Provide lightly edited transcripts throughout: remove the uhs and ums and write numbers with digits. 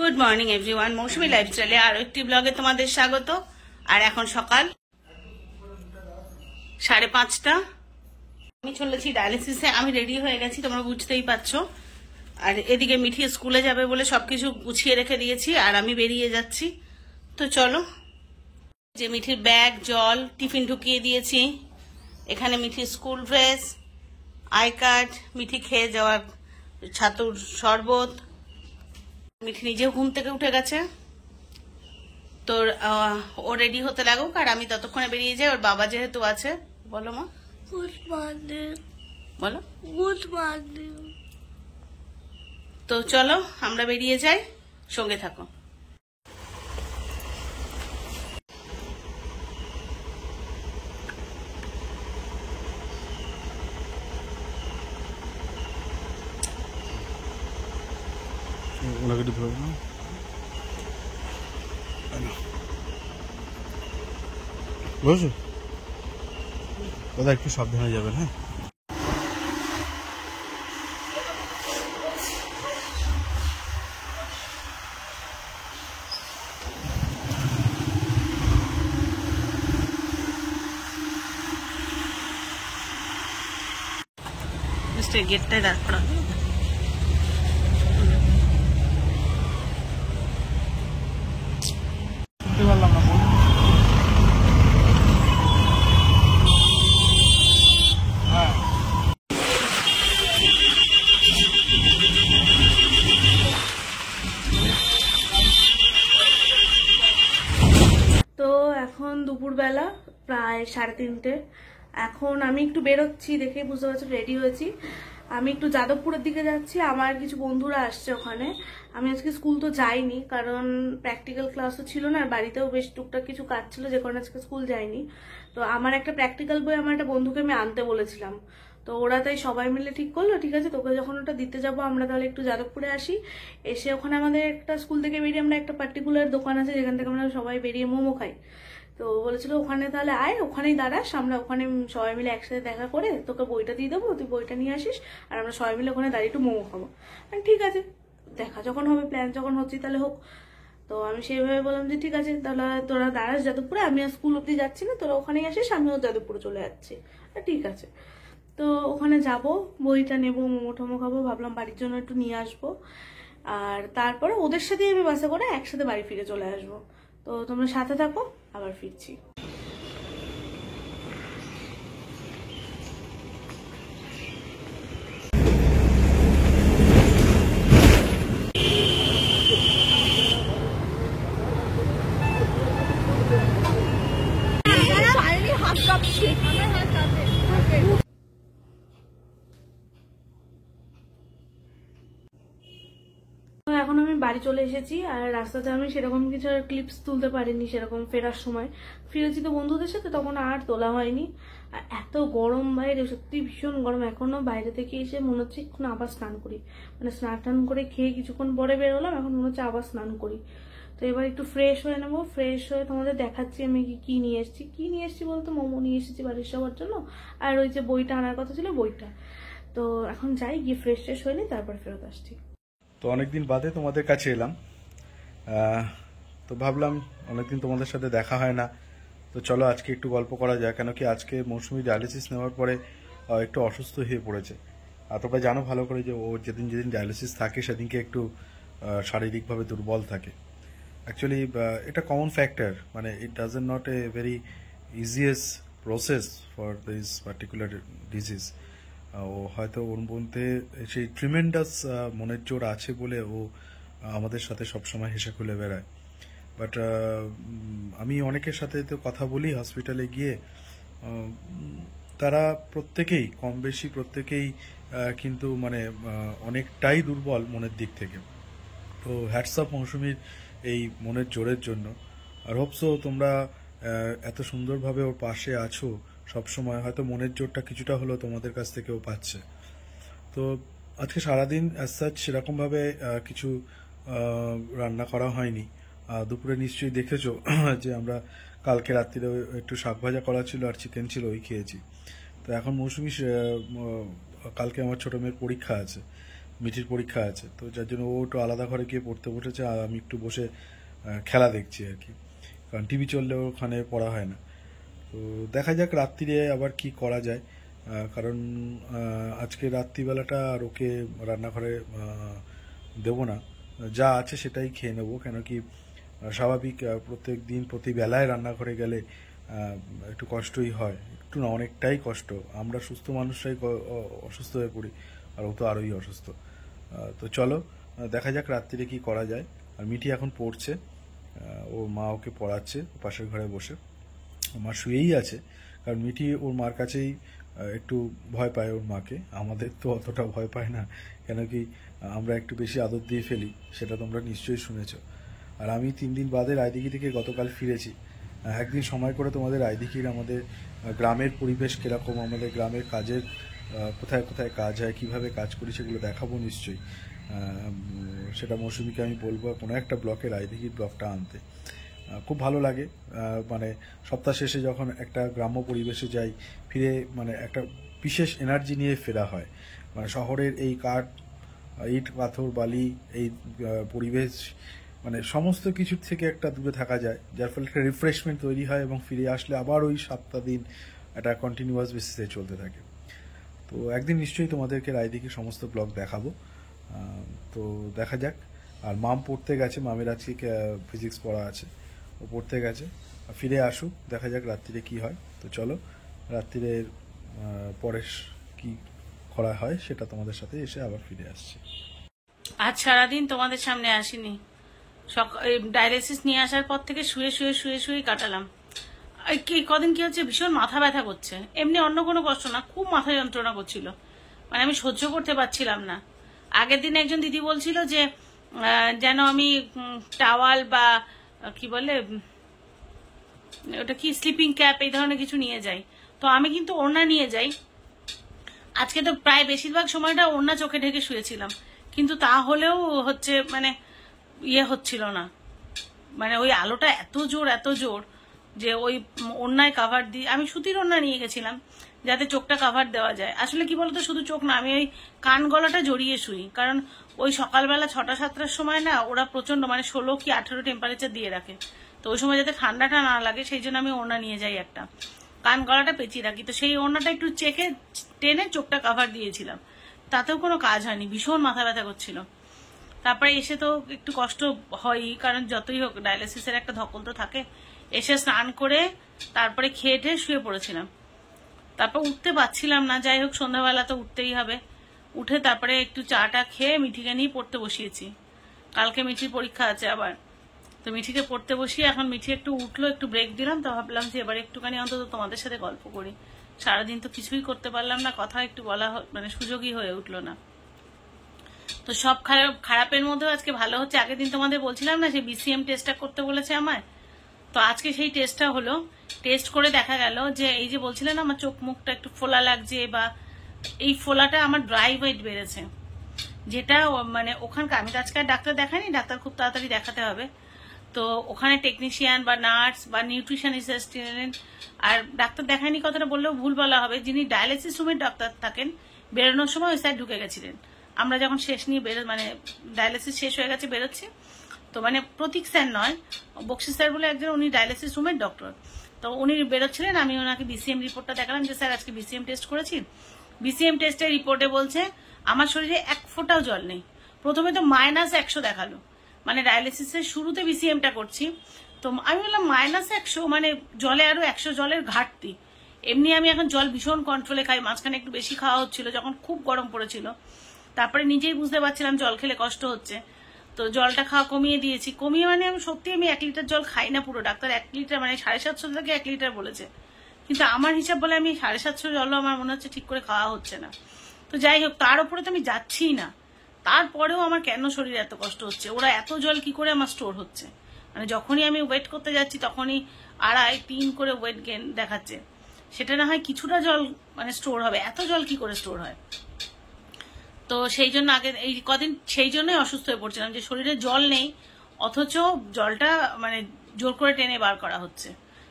Good morning everyone, মৌসুমী লাইফস্টাইলে আরো একটি ব্লগে তোমাদের স্বাগত। আর এখন সকাল 5:30। আমি চলেছি ডায়ালিসিসে। আমি রেডি হয়ে গেছি, তোমরা বুঝতেই পারছো। আর এদিকে মিঠি স্কুলে যাবে বলে সবকিছু গুছিয়ে রেখে দিয়েছি, আর আমি বেরিয়ে যাচ্ছি। তো চলো, যে মিঠির ব্যাগ, জল, টিফিন ঢুকিয়ে দিয়েছি। এখানে মিঠির school dress, I card, Mithi খেয়ে যাওয়ার ছাতুর শরবত। মিঠি নিজেও ঘুম থেকে উঠে গেছে, তোর ও রেডি হতে লাগুক আর আমি ততক্ষণে বেরিয়ে যাই। ওর বাবা যেহেতু আছে। বলো মা। Good morning. বলো গুড মর্নিং। তো চলো আমরা বেরিয়ে যাই, সঙ্গে থাকো। ওনাকে দিতে হবে না, বুঝছো দাদা, একটু সাবধানে যাবেন। হ্যাঁ, গেটটায় দাঁড় করা। শুনতে পারলাম না। হ্যাঁ, তো এখন দুপুরবেলা প্রায় 3:30। এখন আমি একটু বেরোচ্ছি, দেখে বুঝতে পারছি রেডি হয়েছি। আমি একটু যাদবপুরের দিকে যাচ্ছি, আমার কিছু বন্ধুরা আসছে ওখানে। আমি আজকে স্কুল তো যাইনি, কারণ প্র্যাকটিক্যাল ক্লাসও ছিল না, আর বাড়িতেও বেশ টুকটাক কিছু কাজ ছিল, যে কারণে আজকে স্কুল যাইনি। তো আমার একটা প্র্যাকটিক্যাল বই আমার একটা বন্ধুকে আমি আনতে বলেছিলাম, তো ওরা তাই সবাই মিলে ঠিক করলো, ঠিক আছে তোকে যখন ওটা দিতে যাবো আমরা তাহলে একটু যাদবপুরে আসি। এসে ওখানে আমাদের একটা স্কুল থেকে বেরিয়ে আমরা একটা পার্টিকুলার দোকান আছে যেখান থেকে আমরা সবাই বেরিয়ে মোমো খাই। তো বলেছিল ওখানে তাহলে আয়, ওখানেই দাঁড়াস, আমরা ওখানে সবাই মিলে একসাথে দেখা করে তোকে বইটা দিয়ে দেবো, তুই বইটা নিয়ে আসিস, আর আমরা সবাই মিলে ওখানে দাঁড়িয়ে একটু মোমো খাবো। ঠিক আছে, দেখা যখন হবে, প্ল্যান যখন হচ্ছে তাহলে হোক। তো আমি সেইভাবে বললাম যে ঠিক আছে তাহলে তোরা দাঁড়াস যাদবপুরে, আমি আর স্কুল অব্দি যাচ্ছি না, তোরা ওখানেই আসিস, আমিও যাদবপুরে চলে যাচ্ছি। ঠিক আছে, তো ওখানে যাব, বইটা নেবো, মোমো টোমো খাবো, ভাবলাম বাড়ির জন্য একটু নিয়ে আসবো, আর তারপরে ওদের সাথেই আমি বাসে করে একসাথে বাড়ি ফিরে চলে আসবো। তো তোমরা সাথে থাকো, আবার ফিরছি। এখন আমি বাড়ি চলে এসেছি, আর রাস্তাতে আমি সেরকম কিছু ক্লিপস তুলতে পারিনি, সেরকম ফেরার সময় ফিরেছি তো বন্ধুদের সাথে, তখন আর তোলা হয়নি। আর এত গরম বাইরে, সত্যি ভীষণ গরম। এখনো বাইরে থেকে এসে মনে হচ্ছে এখন আবার স্নান করি, মানে স্নান টান করে খেয়ে কিছুক্ষণ পরে বেরোলাম, এখন মনে হচ্ছে আবার স্নান করি। তো এবার একটু ফ্রেশ হয়ে নেবো, ফ্রেশ হয়ে তোমাদের দেখাচ্ছি আমি কি নিয়ে এসেছি। কি নিয়ে এসেছি বলতো, মোমো নিয়ে এসেছি বাড়ির সবার জন্য, আর ওই যে বইটা আনার কথা ছিল বইটা। তো এখন যাই, গিয়ে ফ্রেশ ট্রেশ হয়ে নিই, তারপর ফেরত আসছি। তো অনেকদিন বাদে তোমাদের কাছে এলাম। তো ভাবলাম অনেকদিন তোমাদের সাথে দেখা হয় না, তো চলো আজকে একটু গল্প করা যায়। কেন কি আজকে মৌসুমি ডায়ালিসিস নেওয়ার পরে একটু অসুস্থ হয়ে পড়েছে। আর তোমরা জানো ভালো করে যে ও যেদিন যেদিন ডায়ালিসিস থাকে সেদিনকে একটু শারীরিকভাবে দুর্বল থাকে। অ্যাকচুয়ালি এটা কমন ফ্যাক্টর, মানে it doesn't not a very easiest process for this particular disease. ও হয়তো ওর মধ্যে সেই ট্রিমেন্ডাস মনের জোর আছে বলে ও আমাদের সাথে সবসময় হেসে খুলে বেড়ায়। বাট আমি অনেকের সাথে তো কথা বলি হসপিটালে গিয়ে, তারা প্রত্যেকেই কম বেশি প্রত্যেকেই কিন্তু মানে অনেকটাই দুর্বল মনের দিক থেকে। তো হ্যাটসঅ্যাপ মৌসুমীর এই মনের জোরের জন্য। আর হোপসো তোমরা এত সুন্দরভাবে ওর পাশে আছো সবসময়, হয়তো মনের জোরটা কিছুটা হলেও তোমাদের কাছ থেকেও পাচ্ছে। তো আজকে সারাদিন অ্যাজ সাচ সেরকমভাবে কিছু রান্না করা হয়নি। দুপুরে নিশ্চয়ই দেখেছো যে আমরা কালকে রাত্রিরে একটু শাক ভাজা করা ছিল আর চিকেন ছিল, ওই খেয়েছি। তো এখন মৌসুমি কালকে আমার ছোট মেয়ের পরীক্ষা আছে, মিঠির পরীক্ষা আছে, তো যার জন্য ও একটু আলাদা ঘরে গিয়ে পড়তে বসেছে, আর আমি একটু বসে খেলা দেখছি আর কি, কারণ টিভি চললে ওখানে পড়া হয় না। তো দেখা যাক রাত্রিরে আবার কি করা যায়, কারণ আজকে রাত্রিবেলাটা আর ওকে রান্নাঘরে দেবো না, যা আছে সেটাই খেয়ে নেবো। কেন কি স্বাভাবিক প্রত্যেক দিন প্রতি বেলায় রান্নাঘরে গেলে একটু কষ্টই হয়, একটু না অনেকটাই কষ্ট। আমরা সুস্থ মানুষরাই অসুস্থ হয়ে পড়ি, আর ও তো আরোই অসুস্থ। তো চলো দেখা যাক রাত্রিরে কি করা যায়। আর মিঠি এখন পড়ছে, ওর মা ওকে পড়াচ্ছে পাশের ঘরে বসে। মা শুয়েই আছে, কারণ মিঠি ওর মার কাছেই একটু ভয় পায় ওর মাকে। আমাদের তো অতটা ভয় পায় না, কেন কি আমরা একটু বেশি আদর দিয়ে ফেলি, সেটা তোমরা নিশ্চয়ই শুনেছো। আর আমি 3 দিন বাদে রায়দিঘি থেকে গতকাল ফিরেছি। একদিন সময় করে তোমাদের রায়দিঘির আমাদের গ্রামের পরিবেশ কীরকম, আমাদের গ্রামের কাজের কোথায় কোথায় কাজ হয়, কিভাবে কাজ করি, সেগুলো দেখাবো নিশ্চয়ই। সেটা মৌসুমীকে আমি বলবো কোনো একটা ব্লকে রায়দিঘির ব্লকটা আনতে। খুব ভালো লাগে, মানে সপ্তাহ শেষে যখন একটা গ্রাম্য পরিবেশে যাই, ফিরে মানে একটা বিশেষ এনার্জি নিয়ে ফেরা হয়। মানে শহরের এই কাঠ, ইট, পাথর, বালি, এই পরিবেশ, মানে সমস্ত কিছুর থেকে একটা দূরে থাকা যায়, যার ফলে একটা রিফ্রেশমেন্ট তৈরি হয়, এবং ফিরে আসলে আবার ওই 7টা দিন একটা কন্টিনিউয়াস বেসিসে চলতে থাকে। তো একদিন নিশ্চয়ই তোমাদেরকে রায়দিঘির সমস্ত ব্লগ দেখাবো। তো দেখা যাক। আর মাম পড়তে গেছে, মামের আজকে ফিজিক্স পড়া আছে, ও পড়তে গেছে, ফিরে আসুক, দেখা যাক রাত্রিরে কি হয়। তো চলো রাত্রিরের পরে কি করা হয় সেটা তোমাদের সাথে এসে আবার ফিরে আসছে। আজ সারাদিন তোমাদের সামনে আসিনি, ডায়ালিসিস নিয়ে আসার পর থেকে শুয়ে শুয়ে শুয়ে শুয়েই কাটালাম। কদিন কি হচ্ছে, ভীষণ মাথা ব্যথা করছে, এমনি অন্য কোনো কষ্ট না, খুব মাথা যন্ত্রণা করছিল, মানে আমি সহ্য করতে পারছিলাম না। আগের দিন একজন দিদি বলছিল যে যেন আমি টাওয়াল বা কি বলে ওটা কি স্লিপিং ক্যাপ এই ধরনের কিছু নিয়ে যাই, তো আমি কিন্তু ওড়না নিয়ে যাই। আজকে তো প্রায় বেশিরভাগ সময়টা ওড়না চোখে ঢেকে শুয়েছিলাম, কিন্তু তাহলেও হচ্ছে মানে হচ্ছিল না, মানে ওই আলোটা এত জোর যে ওই ওড়নায় কাভার দিয়ে, আমি সুতির ওড়না নিয়ে গেছিলাম যাতে চোখটা কাভার দেওয়া যায়। আসলে কি বলতো, শুধু চোখ না, আমি ওই কান গলাটা জড়িয়ে শুই, কারণ ওই সকালবেলা 6টা-7টার সময় না ওরা প্রচন্ড মানে 16 কি 18 টেম্পারেচার দিয়ে রাখে, তো ওই সময় যাতে ঠান্ডাটা না লাগে সেই জন্য আমি ওড়না নিয়ে যাই একটা, কান গলাটা পেঁচিয়ে রাখি। তো সেই ওড়নাটা একটু চেকে টেনে চোখটা কাভার দিয়েছিলাম, তাতেও কোনো কাজ হয়নি, ভীষণ মাথা ব্যথা করছিল। তারপরে এসে তো একটু কষ্ট হয়ই, কারণ যতই হোক ডায়ালিসিসের একটা ধকল তো থাকে। এসে স্নান করে তারপরে খেয়ে টেয়ে শুয়ে পড়েছিলাম, তারপর উঠতে পারছিলাম না। যাই হোক সন্ধ্যাবেলা তো উঠতেই হবে, উঠে তারপরে একটু চাটা খেয়ে মিঠিকে নিয়ে পড়তে বসিয়েছি। কালকে মিঠির পরীক্ষা আছে আবার, তো মিঠিকে পড়তে বসিয়ে এখন মিঠি একটু উঠলো, একটু ব্রেক দিলাম, তো ভাবলাম যে এবার একটুখানি অন্তত তোমাদের সাথে গল্প করি। সারাদিন তো কিছুই করতে পারলাম না, কথা একটু বলা মানে সুযোগই হয়ে উঠলো না। তো সব খারাপের মধ্যেও আজকে ভালো হচ্ছে। আগের দিন তোমাদের বলছিলাম না যে BCM টেস্টটা করতে বলেছে আমায়, তো আজকে সেই টেস্টটা হলো। টেস্ট করে দেখা গেল যে এই যে বলছিলেন আমার চোখ মুখটা একটু ফোলা লাগছে, বা এই ফোলাটা আমার ড্রাই ওয়েট বেড়েছে, যেটা মানে ওখানকার, আমি তো আজকে ডাক্তার দেখাইনি, ডাক্তার খুব তাড়াতাড়ি দেখাতে হবে। তো ওখানে টেকনিশিয়ান বা নার্স বা নিউট্রিশনিস্ট অ্যাসিস্ট্যান্ট, আর ডাক্তার দেখায়নি কথাটা বললেও ভুল বলা হবে, যিনি ডায়ালিসিস রুমের ডাক্তার থাকেন, বেরোনোর সময় ওই স্যার ঢুকে গেছিলেন। আমরা যখন শেষ নিয়ে মানে ডায়ালিসিস শেষ হয়ে গেছে বেরোচ্ছি, তো মানে প্রতীক স্যার নয়, বক্সি স্যার বলে একজন, উনি ডায়ালিসিস রুমের ডক্টর, তো উনি বেরোচ্ছিলেন। আমি ওনাকে BCM রিপোর্টটা দেখালাম যে স্যার আজকে BCM টেস্ট করেছি। BCM টেস্টের রিপোর্টে বলছে আমার শরীরে 1 ফোঁটাও জল নেই। প্রথমে তো -100 দেখালো, মানে ডায়ালিসিসের শুরুতে BCMটা করছি, তো আমি বললাম -100 মানে জলে আরো 100 জলের ঘাটতি। এমনি আমি এখন জল ভীষণ কন্ট্রোলে খাই, মাঝখানে একটু বেশি খাওয়া হচ্ছিল যখন খুব গরম পড়েছিল, তারপরে নিজেই বুঝতে পারছিলাম জল খেলে কষ্ট হচ্ছে, তো জলটা খাওয়া কমিয়ে দিয়েছি। কমিয়ে মানে আমি সত্যি আমি 1 লিটার জল খাই না পুরো, ডাক্তার 1 লিটার মানে 750 থেকে 1 লিটার বলেছে, কিন্তু আমার হিসাব বলে আমি 750 জলও আমার মনে হচ্ছে ঠিক করে খাওয়া হচ্ছে না। তো যাই হোক, তার উপরে তো আমি যাচ্ছি না, তারপরেও আমার কেন শরীরে এত কষ্ট হচ্ছে, ওরা এত জল কি করে আমার স্টোর হচ্ছে, মানে যখনই আমি ওয়েট করতে যাচ্ছি তখনই 2.5-3 করে ওয়েট গেইন দেখাচ্ছে। সেটা না হয় কিছুটা জল মানে স্টোর হবে, এত জল কি করে স্টোর হয়? তো সেই জন্য আগে এই কদিন সেই জন্যই অসুস্থ হয়ে পড়ছিলাম, যে শরীরে জল নেই অথচ জলটা মানে জোর করে টেনে বার করা হচ্ছে।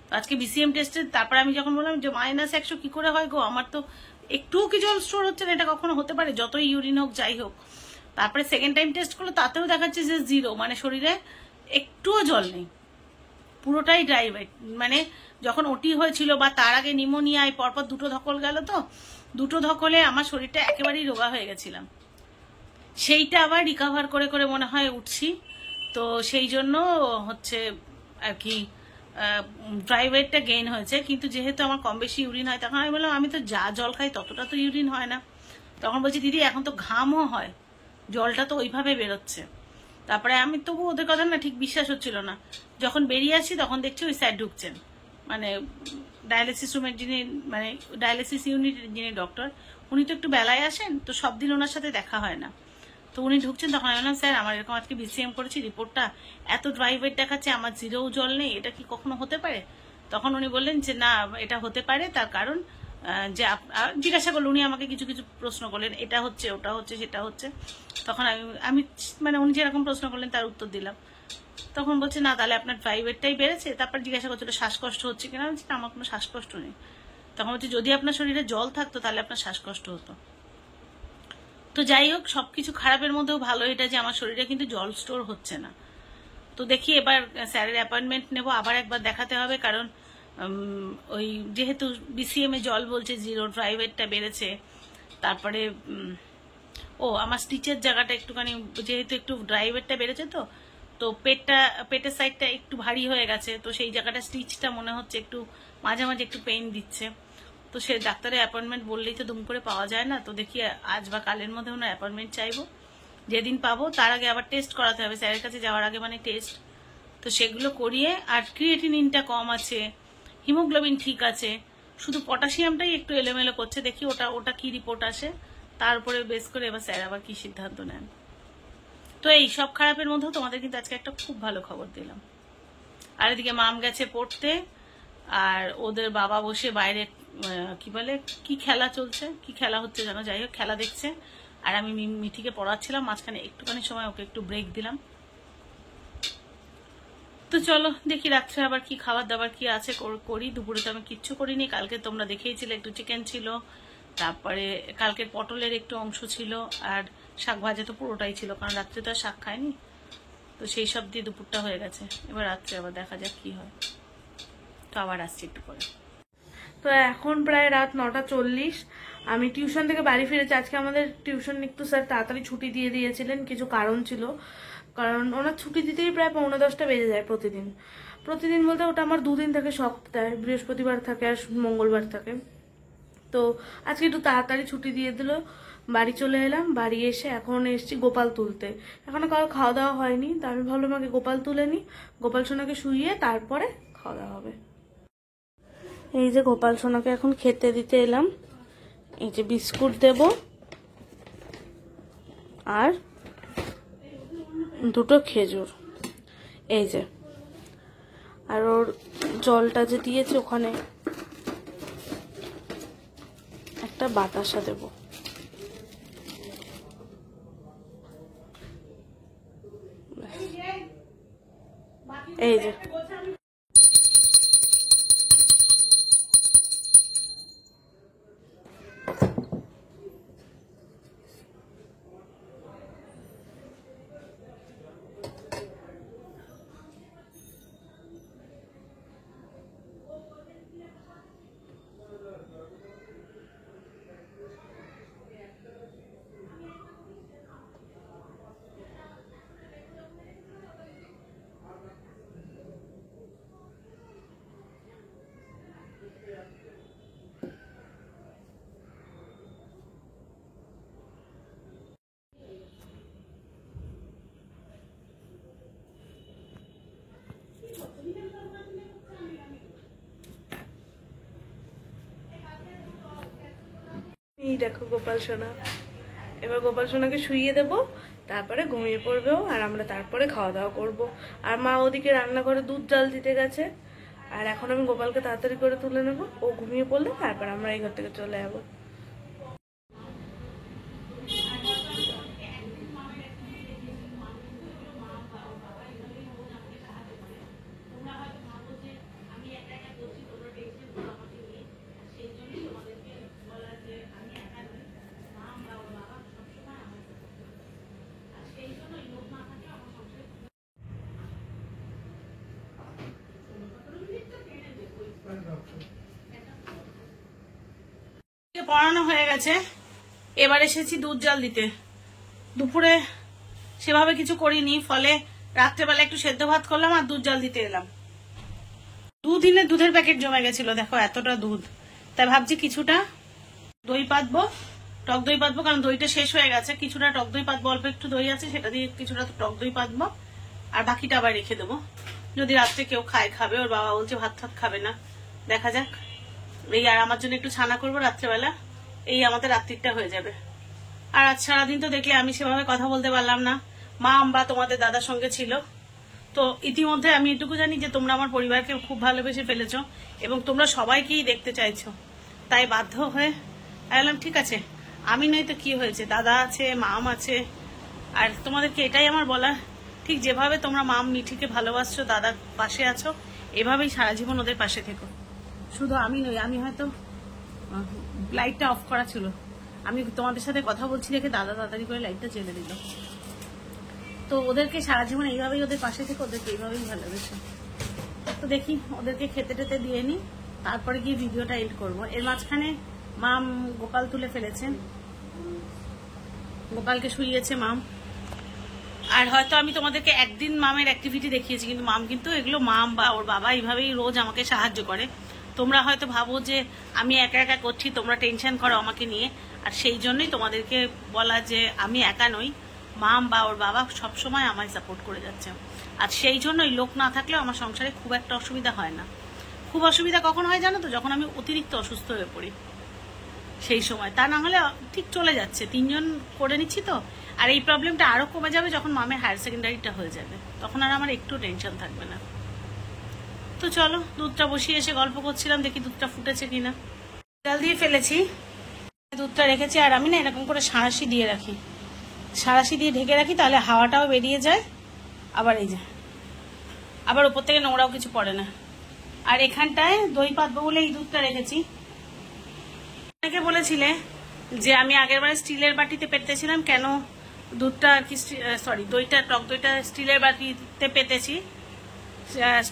তো আজকে BCM টেস্টে তারপরে আমি যখন বললাম যে -100 কি করে হয় গো, আমার তো একটুও কি জল স্টোর হচ্ছে না, এটা কখনো হতে পারে? যতই ইউরিন হোক যাই হোক, তারপরে সেকেন্ড টাইম টেস্ট করলো, তাতেও দেখাচ্ছে যে 0, মানে শরীরে একটুও জল নেই, পুরোটাই ড্রাই ওয়েট। মানে যখন ওটি হয়েছিল বা তার আগে নিউমোনিয়ায় পরপর 2টো ধকল গেল, তো 2টো ধকলে আমার শরীরটা একেবারেই রোগা হয়ে গেছিলাম। সেইটা আবার রিকাভার করে করে মনে হয় উঠছি। তো সেই জন্য হচ্ছে আর কি ড্রাই ওয়েটটা গেইন হয়েছে। কিন্তু যেহেতু আমার কম বেশি ইউরিন হয়, তখন আমি বললাম আমি তো যা জল খাই ততটা তো ইউরিন হয় না। তখন বলছি দিদি এখন তো ঘামও হয়, জলটা তো ওইভাবে বেরোচ্ছে। তারপরে আমি তবু ওদের কথা না ঠিক বিশ্বাস হচ্ছিল না। যখন বেরিয়ে আসি তখন দেখছি ওই স্যার ঢুকছেন, মানে ডায়ালিসিস রুমের যিনি, মানে ডায়ালিসিস ইউনিটের যিনি ডক্টর, উনি তো একটু বেলায় আসেন, তো সব দিন ওনার সাথে দেখা হয় না। তো উনি ঢুকছেন, তখন আমি বললাম স্যার আমার এরকম আজকে বিসিএম করেছি, রিপোর্টটা এত ড্রাই ওয়েট দেখাচ্ছে, আমার 0 জল নেই, এটা কি কখনো হতে পারে? তখন উনি বললেন যে না, এটা হতে পারে, তার কারণ যে জিজ্ঞাসা করলো, উনি আমাকে কিছু কিছু প্রশ্ন করলেন, এটা হচ্ছে, ওটা হচ্ছে, সেটা হচ্ছে। তখন আমি মানে উনি যেরকম প্রশ্ন করলেন তার উত্তর দিলাম। তখন বলছে না, তাহলে আপনার ড্রাই ওয়েটটাই বেড়েছে। তারপর জিজ্ঞাসা করছিল শ্বাসকষ্ট হচ্ছে কিনা, বলছি না আমার কোনো শ্বাসকষ্ট নেই। তখন বলছে যদি আপনার শরীরে জল থাকতো তাহলে আপনার শ্বাসকষ্ট হতো। তো যাই হোক, সবকিছু খারাপের মধ্যেও ভালো এটা যে আমার শরীরে কিন্তু জল স্টোর হচ্ছে না। তো দেখি এবার স্যারের অ্যাপয়েন্টমেন্ট নেব, আবার একবার দেখাতে হবে, কারণ ওই যেহেতু বিসিএম এ জল বলছে 0, ড্রাই ওয়েটটা বেড়েছে। তারপরে আমার স্টিচের জায়গাটা একটুখানি, যেহেতু একটু ড্রাই ওয়েটটা বেড়েছে, তো পেটের সাইডটা একটু ভারী হয়ে গেছে, তো সেই জায়গাটা স্টিচটা মনে হচ্ছে একটু মাঝে মাঝে একটু পেইন দিচ্ছে। তো সে ডাক্তারের অ্যাপয়েন্টমেন্ট বললেই তো দুম করে পাওয়া যায় না। তো দেখি আজ বা কালের মধ্যে ওনার অ্যাপয়েন্টমেন্ট চাইবো, যেদিন পাবো তার আগে আবার টেস্ট করাতে হবে, স্যারের কাছে যাওয়ার আগে মানে টেস্ট। তো সেগুলো করিয়ে, আর ক্রিয়েটিনিনটা কম আছে, হিমোগ্লোবিন ঠিক আছে, শুধু পটাশিয়ামটাই একটু এলোমেলো করছে। দেখি ওটা কি রিপোর্ট আসে, তার উপরে বেস করে এবার স্যার আবার কি সিদ্ধান্ত নেন। তো এই সব খারাপের মধ্যেও তোমাদের কিন্তু আজকে একটা খুব ভালো খবর দিলাম। আর এদিকে মাম গেছে পড়তে, আর ওদের বাবা বসে বাইরে কি বলে, কি খেলা চলছে, কি খেলা হচ্ছে জানো, যাই হোক খেলা দেখছে। আর আমি মিঠিকে পড়াচ্ছিলাম, মাঝখানে একটুখানি সময় ওকে একটু ব্রেক দিলাম। তো চলো দেখি রাত্রে আবার কি খাবার দাবার কি আছে করি। দুপুরে তো আমি কিচ্ছু করিনি, কালকে তোমরা দেখেইছিলে একটু চিকেন ছিল, তারপরে কালকের পটলের একটু অংশ ছিল, আর শাক ভাজা তো পুরোটাই ছিল, কারণ রাত্রে তো আর শাক খায়নি। তো সেই সব দিয়ে দুপুরটা হয়ে গেছে। এবার রাত্রে আবার দেখা যাক কি হয়। তো আবার আসছি একটু পরে। তো এখন প্রায় রাত 9:40। আমি টিউশন থেকে বাড়ি ফিরেছি। আজকে আমাদের টিউশন একটু স্যার তাড়াতাড়ি ছুটি দিয়ে দিয়েছিলেন, কিছু কারণ ছিল। কারণ ওনার ছুটি দিতেই প্রায় 9:45 বেজে যায় প্রতিদিন। প্রতিদিন বলতে ওটা আমার 2 দিন থাকে সপ্তাহে, বৃহস্পতিবার থাকে আর মঙ্গলবার থাকে। তো আজকে একটু তাড়াতাড়ি ছুটি দিয়ে দিল, বাড়ি চলে এলাম। বাড়ি এসে এখন এসেছি গোপাল তুলতে। এখনো কারো খাওয়া দাওয়া হয়নি, তো আমি ভাবলাম আগে গোপাল তুলে নিই, গোপাল সোনাকে শুইয়ে তারপরে খাওয়া দাওয়া হবে। এই যে গোপাল সোনাকে এখন খেতে দিতে এলাম। এই যে বিস্কুট দেব আর 2টো খেজুর, এই যে, আর ওর জলটা যে দিয়েছে ওখানে একটা বাতাসা দেব। এই যে এই দেখো গোপাল সোনা। এবার গোপাল সোনাকে শুইয়ে দেব, তারপরে ঘুমিয়ে পড়বেও, আর আমরা তারপরে খাওয়া দাওয়া করব। আর মা ওদিকে রান্নাঘরে দুধ জাল দিতে গেছে, আর এখন আমি গোপালকে তাড়াতাড়ি করে তুলে নেব। ও ঘুমিয়ে পড়লে তারপর আমরা এই ঘর থেকে চলে যাবো। পড়ানো হয়ে গেছে, এবার এসেছি দুধ জাল দিতে। দুপুরে সেভাবে কিছু করিনি, ফলে রাত্রেবেলা একটু সেদ্ধ ভাত করলাম আর দুধ জাল দিতে এলাম। দুদিনে দুধের প্যাকেট জমে গেছিল, দেখো এতটা দুধ। তাই ভাবছি কিছুটা দই পাতবো, টক দই পাতবো, কারণ দইটা শেষ হয়ে গেছে। কিছুটা টক দই পাতবো, অল্প একটু দই আছে সেটা দিয়ে কিছুটা টক দই পাতবো, আর বাকিটা আবার রেখে দেবো। যদি রাত্রে কেউ খাবে, ওর বাবা বলছে ভাত ভাত খাবে না, দেখা যাক। এই আর আমার জন্য একটু ছানা করবো রাত্রেবেলা, এই আমাদের রাত্রিটা হয়ে যাবে। আর আজ সারাদিন তো দেখলে আমি সেভাবে কথা বলতে পারলাম না, মা বা তোমাদের দাদার সঙ্গে ছিল। তো ইতিমধ্যে আমি এটুকু জানি যে তোমরা আমার পরিবারকে খুব ভালোবেসে ফেলেছো এবং তোমরা সবাইকেই দেখতে চাইছো। তাই বাধ্য হয়ে বললাম ঠিক আছে, আমি নই তো কি হয়েছে, দাদা আছে, মাম আছে। আর তোমাদেরকে এটাই আমার বলা, ঠিক যেভাবে তোমরা মাম মিঠিকে ভালোবাসছো, দাদার পাশে আছো, এভাবেই সারা জীবন ওদের পাশে থেকো। শুধু আমি নই, আমি হয়তো লাইটটা অফ করা ছিল, আমি তোমাদের সাথে কথা বলছি দেখে দাদা তাড়াতাড়ি করে লাইটটা জ্বেলে দিল। তো ওদেরকে সারা জীবন এইভাবেই ওদের পাশে থেকে ওদেরকে এইভাবেই ভালোবেসে। তো দেখি ওদেরকে খেতে টেতে দিয়ে নি, তারপরে গিয়ে ভিডিওটা এন্ড করবো। এর মাঝখানে মাম গোপাল তুলে ফেলেছেন, গোপালকে শুইয়েছে মাম। আর হয়তো আমি তোমাদেরকে একদিন মামের অ্যাক্টিভিটি দেখিয়েছি, কিন্তু মাম কিন্তু এগুলো মাম বা ওর বাবা এইভাবেই রোজ আমাকে সাহায্য করে। তোমরা হয়তো ভাবো যে আমি একা একা করছি, তোমরা টেনশন করো আমাকে নিয়ে, আর সেই জন্যই তোমাদেরকে বলা যে আমি একা নই, মাম বা ওর বাবা সবসময় আমায় সাপোর্ট করে যাচ্ছে। আর সেই জন্যই লোক না থাকলেও আমার সংসারে খুব একটা অসুবিধা হয় না। খুব অসুবিধা কখন হয় জানো তো, যখন আমি অতিরিক্ত অসুস্থ হয়ে পড়ি, সেই সময়। তা না হলে ঠিক চলে যাচ্ছে, 3 জন করে নিচ্ছি তো। আর এই প্রবলেমটা আরো কমে যাবে যখন মামের হায়ার সেকেন্ডারিটা হয়ে যাবে, তখন আর আমার একটু টেনশন থাকবে না। তো চলো, দুধটা বসিয়ে এসে গল্প করছিলাম, দেখি দুধটা ফুটেছে কিনা। জাল দিয়ে ফেলেছি, দুধটা রেখেছি। আর আমি না এরকম করে সাঁড়াশি দিয়ে রাখি, সাঁড়াশি দিয়ে ঢেকে রাখি, তাহলে হাওয়াটাও বেরিয়ে যায়। আবার এই যে আবার উপর থেকে নোংরাও কিছু পড়ে না। আর এখানটায় দই পাতবো বলে এই দুধটা রেখেছি। অনেকে বলেছিলে যে আমি আগের বারে স্টিলের বাটিতে পেতেছিলাম, কেন দুধটা আর কি দইটা, টক দইটা স্টিলের বাটিতে পেতেছি,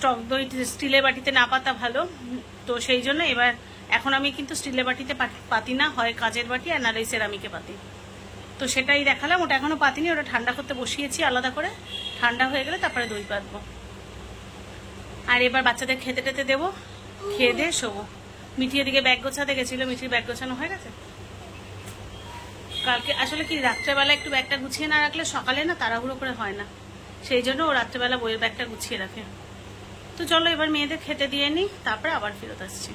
টক দই স্টিলের বাটিতে না পাতা ভালো। তো সেই জন্য এখন আমি কিন্তু স্টিলের বাটিতে পাতি না, হয় কাঁচের বাটি আর নাহলে সেরামিকে পাতি। তো সেটাই দেখালাম, ওটা এখনো পাতিনি, ওটা ঠান্ডা করতে বসিয়েছি আলাদা করে। ঠান্ডা হয়ে গেলে তারপরে দই পাতবো। আর এবার বাচ্চাদের খেতে টেতে দেবো, খেয়ে দিয়ে শোবো। মিঠি এদিকে ব্যাগ গোছাতে গেছিল, মিঠির ব্যাগ গোছানো হয়ে গেছে। কালকে আসলে কি রাত্রেবেলা একটু ব্যাগটা গুছিয়ে না রাখলে সকালে না তাড়াহুড়ো করে হয় না, সেই জন্য ও রাত্রেবেলা বইয়ের ব্যাগটা গুছিয়ে রাখে। তো চলো এবার মেয়েদের খেতে দিয়ে নিই, তারপরে আবার ফেরত আসছি।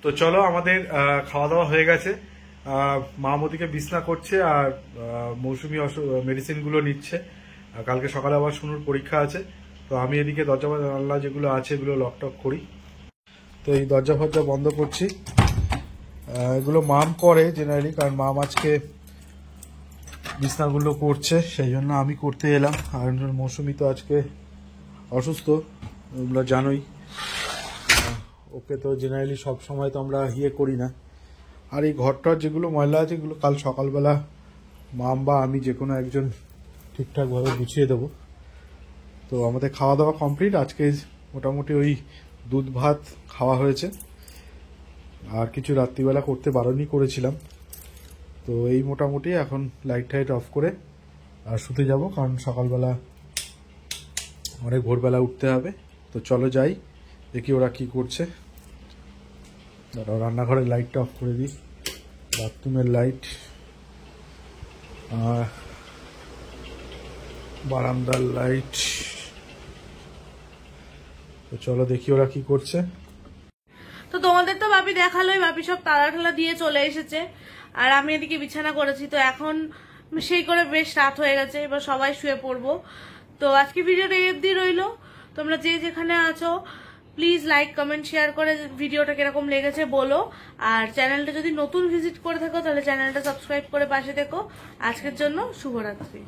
তো চলো, আমাদের খাওয়া দাওয়া হয়ে গেছে। মা ওদিকে বিছনা করছে আর মৌসুমি মেডিসিনগুলো নিচ্ছে। কালকে সকালে আবার শুনুর পরীক্ষা আছে। তো আমি এদিকে দরজা জানলা যেগুলো আছে এগুলো লকটক করি। তো এই দরজা ফরজা বন্ধ করছি। এগুলো মাম করে জেনারেলি, কারণ মাম আজকে বিছনাগুলো করছে, সেই জন্য আমি করতে এলাম। আর মৌসুমি তো আজকে অসুস্থ, ওগুলো জানোই। ওকে তো জেনারেলি সব সময় তো আমরা করি না। আর এই ঘরটার যেগুলো ময়লা আছে এগুলো কাল সকালবেলা মাম বা আমি যে কোনো একজন ঠিকঠাকভাবে গুছিয়ে দেবো। তো আমাদের খাওয়া দাওয়া কমপ্লিট। আজকে মোটামুটি ওই দুধ ভাত খাওয়া হয়েছে, আর কিছু রাত্রিবেলা করতে বারণই করেছিলাম। তো এই মোটামুটি এখন লাইট টাইট অফ করে আর শুতে যাব, কারণ সকালবেলা অনেক ভোরবেলা উঠতে হবে। তো চলো যাই, দেখি ওরা কি করছে। রান্নাঘরের লাইটটা অফ করে দিই, বাথরুমের লাইট, বারান্দার লাইট। তো চলো দেখি ওরা কি করছে। তো তোমাদের তো বাপি দেখালোই, বাপি সব তালা ঠালা দিয়ে চলে এসেছে, আর আমি এদিকে বিছানা করেছি। তো এখন সেই করে বেশ রাত হয়ে গেছে, এবার সবাই শুয়ে পড়বো। তো আজকে ভিডিওটা এই অবধি রইলো। তোমরা যে যেখানে আছো প্লিজ লাইক কমেন্ট শেয়ার করে ভিডিওটা কিরকম লেগেছে বলো। আর চ্যানেলটা যদি নতুন ভিজিট করে থাকো তাহলে চ্যানেলটা সাবস্ক্রাইব করে পাশে থেকো। আজকের জন্য শুভরাত্রি।